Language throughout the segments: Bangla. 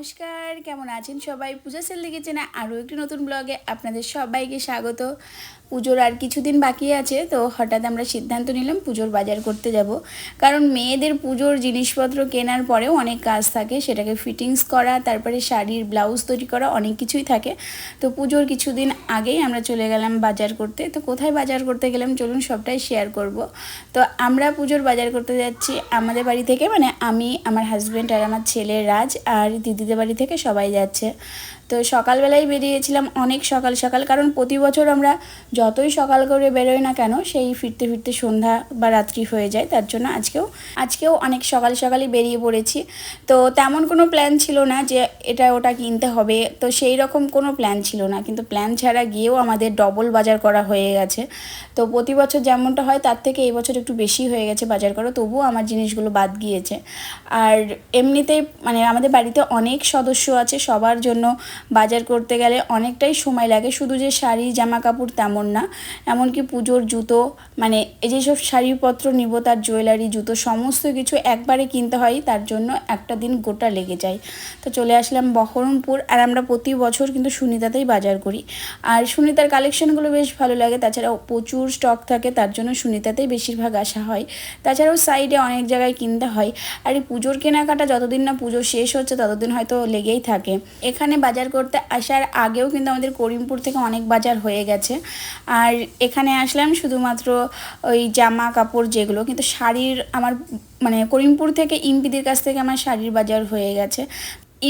নমস্কার, কেমন আছেন সবাই? পূজা সেলদি কিচেনে আরও একটি নতুন ব্লগে আপনাদের সবাইকে স্বাগত। পুজোর আর কিছুদিন বাকি আছে, তো হঠাৎ আমরা সিদ্ধান্ত নিলাম পুজোর বাজার করতে যাব। কারণ মেয়েদের পুজোর জিনিসপত্র কেনার পরেও অনেক কাজ থাকে, সেটাকে ফিটিংস করা, তারপরে শাড়ির ব্লাউজ তৈরি করা, অনেক কিছুই থাকে। তো পুজোর কিছুদিন আগেই আমরা চলে গেলাম বাজার করতে। তো কোথায় বাজার করতে গেলাম চলুন সবটাই শেয়ার করব। তো আমরা পুজোর বাজার করতে যাচ্ছি আমাদের বাড়ি থেকে, মানে আমি, আমার হাজব্যান্ড আর আমার ছেলে রাজ আর দিদিদের বাড়ি থেকে সবাই যাচ্ছে। তো সকালবেলায় বেরিয়েছিলাম, অনেক সকাল সকাল, কারণ প্রতি বছর আমরা যতই সকাল করে বেরোই না কেন সেই ফিরতে ফিরতে সন্ধ্যা বা রাত্রি হয়ে যায়। তার জন্য আজকেও অনেক সকাল সকালই বেরিয়ে পড়েছি। তো তেমন কোনো প্ল্যান ছিল না যে এটা ওটা কিনতে হবে, তো সেই রকম কোনো প্ল্যান ছিল না, কিন্তু প্ল্যান ছাড়া গিয়েও আমাদের ডবল বাজার করা হয়ে গেছে। তো প্রতি বছর যেমনটা হয় তার থেকে এই বছর একটু বেশি হয়ে গেছে বাজার করা, তবুও আমার জিনিসগুলো বাদ গিয়েছে। আর এমনিতেই মানে আমাদের বাড়িতে অনেক সদস্য আছে, সবার জন্য বাজার করতে গেলে অনেকটাই সময় লাগে। শুধু যে শাড়ি জামা কাপড় তেমন না, এমনকি পুজোর জুতো, মানে এই যেসব শাড়িপত্র নিব তার জুয়েলারি, জুতো, সমস্ত কিছু একবারে কিনতে হয়, তার জন্য একটা দিন গোটা লেগে যায়। তো চলে আসলাম বহরমপুর, আর আমরা প্রতি বছর কিন্তু সুনিতাতেই বাজার করি। আর সুনিতার কালেকশনগুলো বেশ ভালো লাগে, তাছাড়াও প্রচুর স্টক থাকে, তার জন্য সুনিতাতেই বেশিরভাগ আসা হয়। তাছাড়াও সাইডে অনেক জায়গায় কিনতে হয়। আর এই পুজোর কেনাকাটা যতদিন না পুজো শেষ হচ্ছে ততদিন হয়তো লেগেই থাকে। এখানে বাজার করতে আসার আগেও কিন্তু আমাদের করিমপুর থেকে অনেক বাজার হয়ে গেছে। আর এখানে আসলাম শুধুমাত্র ওই জামা কাপড় যেগুলো, কিন্তু শাড়ির আমার মানে করিমপুর থেকে ইম্পিদের কাছ থেকে আমার শাড়ির বাজার হয়ে গেছে।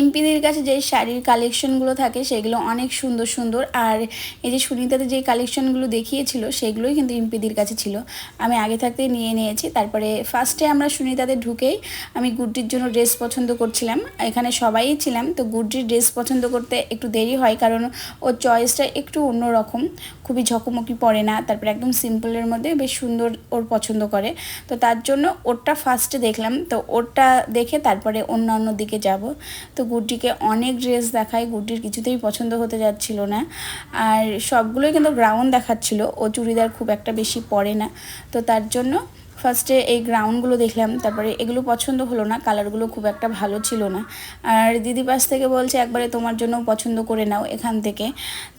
ইম্পিদের কাছে যে শাড়ির কালেকশনগুলো থাকে সেগুলো অনেক সুন্দর সুন্দর, আর এই যে সুনিতাতে যে কালেকশনগুলো দেখিয়েছিল সেগুলোই কিন্তু ইম্পিদের কাছে ছিল। আমি আগে থাকতেই নিয়ে নিয়েছি। তারপরে ফার্স্টে আমরা সুনিতাতে ঢুকেই আমি গুড্ডির জন্য ড্রেস পছন্দ করছিলাম। এখানে সবাই ছিলাম, তো গুড্ডির ড্রেস পছন্দ করতে একটু দেরি হয়, কারণ ওর চয়েসটা একটু অন্যরকম, খুবই ঝকমকি পড়ে না, তারপরে একদম সিম্পলের মধ্যে বেশ সুন্দর ওর পছন্দ করে। তো তার জন্য ওরটা ফার্স্টে দেখলাম, তো ওরটা দেখে তারপরে অন্য দিকে যাব। তো গুড্ডিকে অনেক ড্রেস দেখায়, গুড্ডির কিছুতেই পছন্দ হতে যাচ্ছিল না, আর সবগুলোই কিন্তু গ্রাউন্ড দেখাচ্ছিল, ও চুড়িদার খুব একটা বেশি পরে না। তো তার জন্য ফার্স্টে এই গ্রাউন্ডগুলো দেখলাম, তারপরে এগুলো পছন্দ হলো না, কালারগুলো খুব একটা ভালো ছিল না। আর দিদি পাশ থেকে বলছে একবারে তোমার জন্য পছন্দ করে নাও এখান থেকে।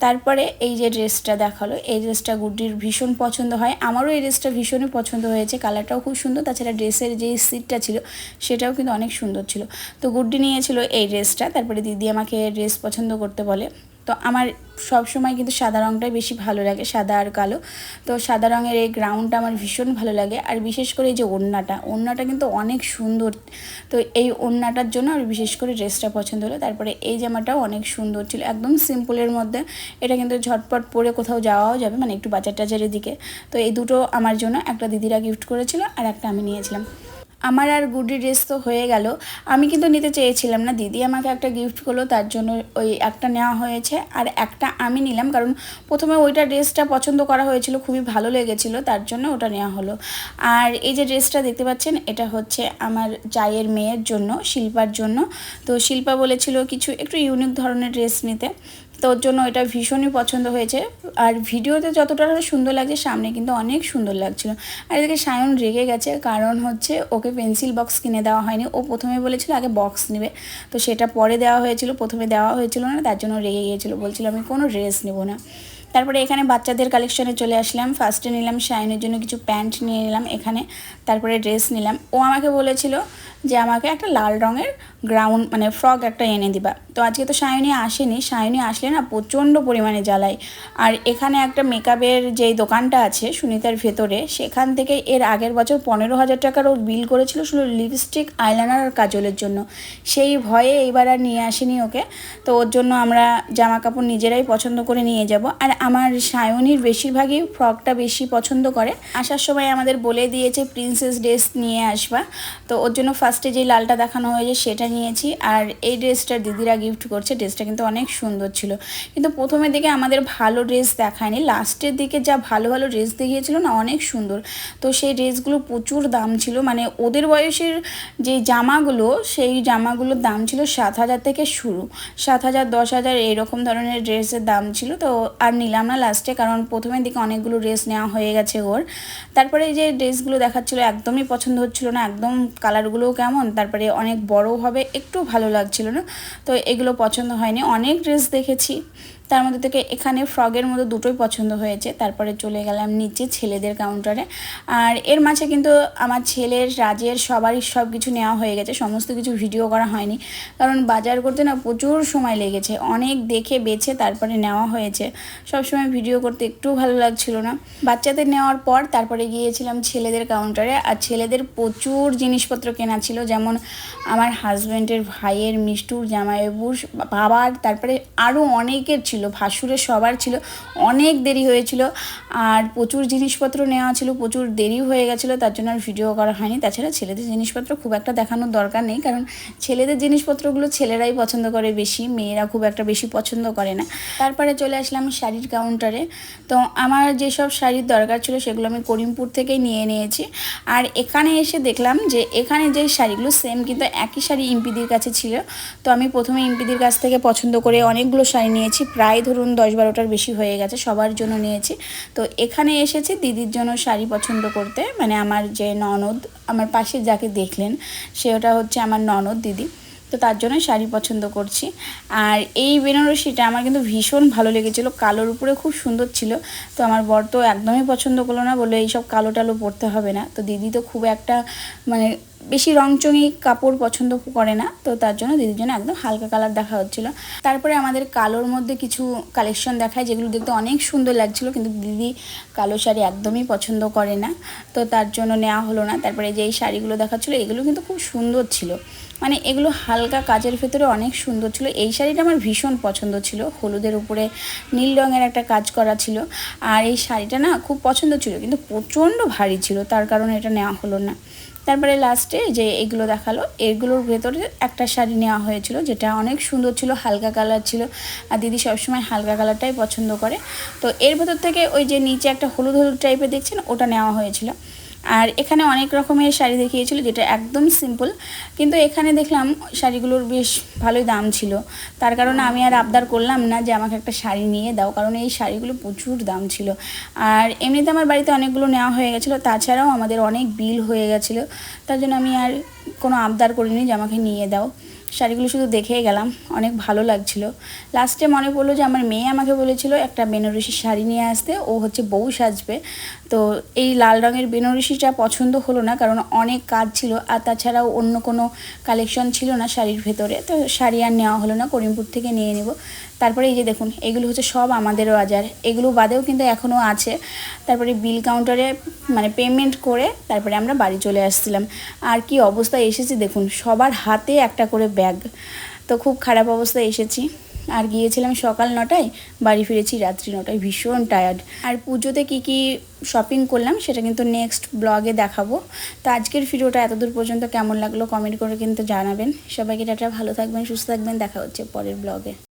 তারপরে এই যে ড্রেসটা দেখালো, এই ড্রেসটা গুড্ডির ভীষণ পছন্দ হয়, আমারও এই ড্রেসটা ভীষণই পছন্দ হয়েছে, কালারটাও খুব সুন্দর, তাছাড়া ড্রেসের যে সিটটা ছিল সেটাও কিন্তু অনেক সুন্দর ছিল। তো গুড্ডি নিয়েছিল এই ড্রেসটা, তারপরে দিদি আমাকে ড্রেস পছন্দ করতে বলে। তো আমার সব সময় কিন্তু সাদা রঙটাই বেশি ভালো লাগে, সাদা আর কালো। তো সাদা রঙের এই গ্রাউন্ডটা আমার ভীষণ ভালো লাগে, আর বিশেষ করে এই যে ওড়নাটা কিন্তু অনেক সুন্দর। তো এই ওড়নাটার জন্য আর বিশেষ করে ড্রেসটা পছন্দ হলো। তারপরে এই জামাটাও অনেক সুন্দর ছিল, একদম সিম্পলের মধ্যে, এটা কিন্তু ঝটপট পরে কোথাও যাওয়াও যাবে, মানে একটু বাজার টাজারের দিকে। তো এই দুটো আমার জন্য, একটা দিদিরা গিফট করেছিল আর একটা আমি নিয়েছিলাম। আমার আর গুড্ডি ড্রেস তো হয়ে গেল, আমি কিন্তু নিতে চেয়েছিলাম না, দিদি আমাকে একটা গিফট করলো, তার জন্য ওই একটা নেওয়া হয়েছে, আর একটা আমি নিলাম, কারণ প্রথমে ওইটা ড্রেসটা পছন্দ করা হয়েছিল, খুবই ভালো লেগেছিলো, তার জন্য ওটা নেওয়া হলো। আর এই যে ড্রেসটা দেখতে পাচ্ছেন, এটা হচ্ছে আমার জায়ের মেয়ের জন্য, শিল্পার জন্য। তো শিল্পা বলেছিল কিছু একটু ইউনিক ধরনের ড্রেস নিতে, তো ওর জন্য এটা ভীষণই পছন্দ হয়েছে। আর ভিডিওতে যতটা সুন্দর লাগছে সামনে কিন্তু অনেক সুন্দর লাগছিল। আর এদিকে সায়ন রেগে গেছে, কারণ হচ্ছে ওকে পেন্সিল বক্স কিনে দেওয়া হয়নি, ও প্রথমে বলেছিল আগে বক্স নেবে, তো সেটা পরে দেওয়া হয়েছিল, প্রথমে দেওয়া হয়েছিল না, তার জন্য রেগে গিয়েছিলো, বলছিল আমি কোনো ড্রেস নেব না। তারপরে এখানে বাচ্চাদের কালেকশনে চলে আসলাম, ফার্স্টে নিলাম সায়নের জন্য কিছু প্যান্ট নিয়ে নিলাম এখানে, তারপরে ড্রেস নিলাম। ও আমাকে বলেছিল যে আমাকে একটা লাল রঙের গ্রাউন্ড মানে ফ্রক একটা এনে দিবা। তো আজকে তো সায়নী আসেনি, সায়নী আসলে না প্রচণ্ড পরিমাণে জ্বালায়। আর এখানে একটা মেকআপের যেই দোকানটা আছে সুনিতার ভেতরে, সেখান থেকে এর আগের বছর 15,000 টাকার ও বিল করেছিল শুধু লিপস্টিক, আইলাইনার আর কাজলের জন্য। সেই ভয়ে এইবার আর নিয়ে আসেনি ওকে। তো ওর জন্য আমরা জামা কাপড় নিজেরাই পছন্দ করে নিয়ে যাব। আর আমার সায়নীর বেশিরভাগই ফ্রকটা বেশি পছন্দ করে, আসার সময় আমাদের বলে দিয়েছে প্রিন্সেস ড্রেস নিয়ে আসবা। তো ওর জন্য ফার্স্টে যেই লালটা দেখানো হয়েছে সেটা নিয়েছি, আর এই ড্রেসটা দিদিরা গিফট করছে, ড্রেসটা কিন্তু অনেক সুন্দর ছিল। কিন্তু প্রথমের দিকে আমাদের ভালো ড্রেস দেখায়নি, লাস্টের দিকে যা ভালো ভালো ড্রেস দেখিয়েছিল না অনেক সুন্দর। তো সেই ড্রেসগুলো প্রচুর দাম ছিল, মানে ওদের বয়সের যে জামাগুলো সেই জামাগুলোর দাম ছিল 7,000 থেকে শুরু, 7,000, 10,000 এরকম ধরনের ড্রেসের দাম ছিল। তো আর নিলাম নিলাম না লাস্টে, কারণ প্রথমের দিকে অনেকগুলো ড্রেস নেওয়া হয়ে গেছে ওর। তারপরে এই যে ড্রেসগুলো দেখাচ্ছিলো একদমই পছন্দ হচ্ছিলো না, একদম কালারগুলোও কেমন, তারপরে অনেক বড় হবে, একটু ভালো লাগছিল না, তো এগুলো পছন্দ হয়নি। অনেক ড্রেস দেখেছি, তার মধ্যে থেকে এখানে ফ্রকের মধ্যে দুটোই পছন্দ হয়েছে। তারপরে চলে গেলাম নিচে ছেলেদের কাউন্টারে। আর এর মাঝে কিন্তু আমার ছেলের, রাজের সবারই সব কিছু নেওয়া হয়ে গেছে, সমস্ত কিছু ভিডিও করা হয়নি, কারণ বাজার করতে না প্রচুর সময় লেগেছে, অনেক দেখে বেছে তারপরে নেওয়া হয়েছে। সবসময় ভিডিও করতে একটু ভালো লাগছিল না। বাচ্চাদের নেওয়ার পর তারপরে গিয়েছিলাম ছেলেদের কাউন্টারে। আর ছেলেদের প্রচুর জিনিসপত্র কেনা ছিল, যেমন আমার হাজব্যান্ডের ভাইয়ের, মিষ্টুর, জামাইবাবুর, বাবার, তারপরে আরও অনেকের ছিল, ভাসুরের সবার ছিল। অনেক দেরি হয়েছিল আর প্রচুর জিনিসপত্র নেওয়া ছিল, প্রচুর দেরি হয়ে গেছিলো, তার জন্য আর ভিডিও করা হয়নি। তাছাড়া ছেলেদের জিনিসপত্র খুব একটা দেখানোর দরকার নেই, কারণ ছেলেদের জিনিসপত্রগুলো ছেলেরাই পছন্দ করে বেশি, মেয়েরা খুব একটা বেশি পছন্দ করে না। তারপরে চলে আসলাম শাড়ির কাউন্টারে। তো আমার যেসব শাড়ির দরকার ছিল সেগুলো আমি করিমপুর থেকেই নিয়ে নিয়েছি। আর এখানে এসে দেখলাম যে এখানে যে শাড়িগুলো সেম কিন্তু একই শাড়ি ইম্পিদির কাছে ছিল। তো আমি প্রথমে ইম্পিদির কাছ থেকে পছন্দ করে অনেকগুলো শাড়ি নিয়েছি, প্রায় ধরুন 10-12টার বেশি হয়ে গেছে, সবার জন্য নিয়েছি। তো এখানে এসেছি দিদির জন্য শাড়ি পছন্দ করতে, মানে আমার যে ননদ, আমার পাশে যাকে দেখলেন সেটা হচ্ছে আমার ননদ দিদি, তো তার জন্য শাড়ি পছন্দ করছি। আর এই বেনারসিটা আমার কিন্তু ভীষণ ভালো লেগেছিলো, কালোর উপরে খুব সুন্দর ছিল। তো আমার বর তো একদমই পছন্দ করলো না, বলে এইসব কালো টালো পরতে হবে না। তো দিদি তো খুব একটা মানে বেশি রংচঙি কাপড় পছন্দ করে না, তো তার জন্য দিদির জন্য একদম হালকা কালার দেখা হচ্ছিলো। তারপরে আমাদের কালোর মধ্যে কিছু কালেকশন দেখায়, যেগুলো দেখতে অনেক সুন্দর লাগছিলো, কিন্তু দিদি কালো শাড়ি একদমই পছন্দ করে না, তো তার জন্য নেওয়া হলো না। তারপরে যে এই শাড়িগুলো দেখাচ্ছিলো এগুলো কিন্তু খুব সুন্দর ছিল, মানে এগুলো হালকা কাজের ভেতরে অনেক সুন্দর ছিল। এই শাড়িটা আমার ভীষণ পছন্দ ছিল, হলুদের উপরে নীল রঙের একটা কাজ করা ছিল। আর এই শাড়িটা না খুব পছন্দ ছিল, কিন্তু প্রচণ্ড ভারী ছিল, তার কারণে এটা নেওয়া হলো না। তারপরে লাস্টে যে এগুলো দেখালো, এগুলোর ভেতরে একটা শাড়ি নেওয়া হয়েছিল, যেটা অনেক সুন্দর ছিল, হালকা কালার ছিল। আর দিদি সবসময় হালকা কালারটাই পছন্দ করে। তো এর ভেতর থেকে ওই যে নিচে একটা হলুদ হলুদ টাইপের দেখছেন, ওটা নেওয়া হয়েছিল। আর এখানে অনেক রকমের শাড়ি দেখিয়েছিল, যেটা একদম সিম্পল, কিন্তু এখানে দেখলাম শাড়িগুলোর বেশ ভালোই দাম ছিল। তার কারণে আমি আর আবদার করলাম না যে আমাকে একটা শাড়ি নিয়ে দাও, কারণ এই শাড়িগুলো প্রচুর দাম ছিল। আর এমনিতে আমার বাড়িতে অনেকগুলো নেওয়া হয়ে গেছিলো, তাছাড়াও আমাদের অনেক বিল হয়ে গেছিলো, তার জন্য আমি আর কোনো আবদার করিনি যে আমাকে নিয়ে দাও। শাড়িগুলো শুধু দেখেই গেলাম, অনেক ভালো লাগছিল। লাস্টে মনে পড়লো যে আমার মেয়ে আমাকে বলেছিল একটা বেনারসি শাড়ি নিয়ে আসতে, ও হচ্ছে বউ সাজবে। তো এই লাল রঙের বেনারসিটা পছন্দ হলো না, কারণ অনেক কাজ ছিল, আর তাছাড়াও অন্য কোনো কালেকশন ছিল না শাড়ির ভেতরে, তো শাড়ি আর নেওয়া হলো না, করিমপুর থেকে নিয়ে নেব। তারপরে এই যে দেখুন, এগুলো হচ্ছে সব আমাদের বাজার, এগুলো বাদেও কিন্তু এখনও আছে। তারপরে বিল কাউন্টারে মানে পেমেন্ট করে তারপরে আমরা বাড়ি চলে আসছিলাম। আর কি অবস্থায় এসেছি দেখুন, সবার হাতে একটা করে ব্যাগ, তো খুব খারাপ অবস্থায় এসেছি। আর গিয়েছিলাম সকাল 9টায়, বাড়ি ফিরেছি রাত্রি 9টায়, ভীষণ টায়ার্ড। আর পুজোতে কি কি শপিং করলাম সেটা কিন্তু নেক্সট ব্লগে দেখাবো। তো আজকের ভিডিওটা এতদূর পর্যন্ত কেমন লাগলো কমেন্ট করে কিন্তু জানাবেন। সবাইকে টাটা, ভালো থাকবেন, সুস্থ থাকবেন, দেখা হচ্ছে পরের ব্লগে।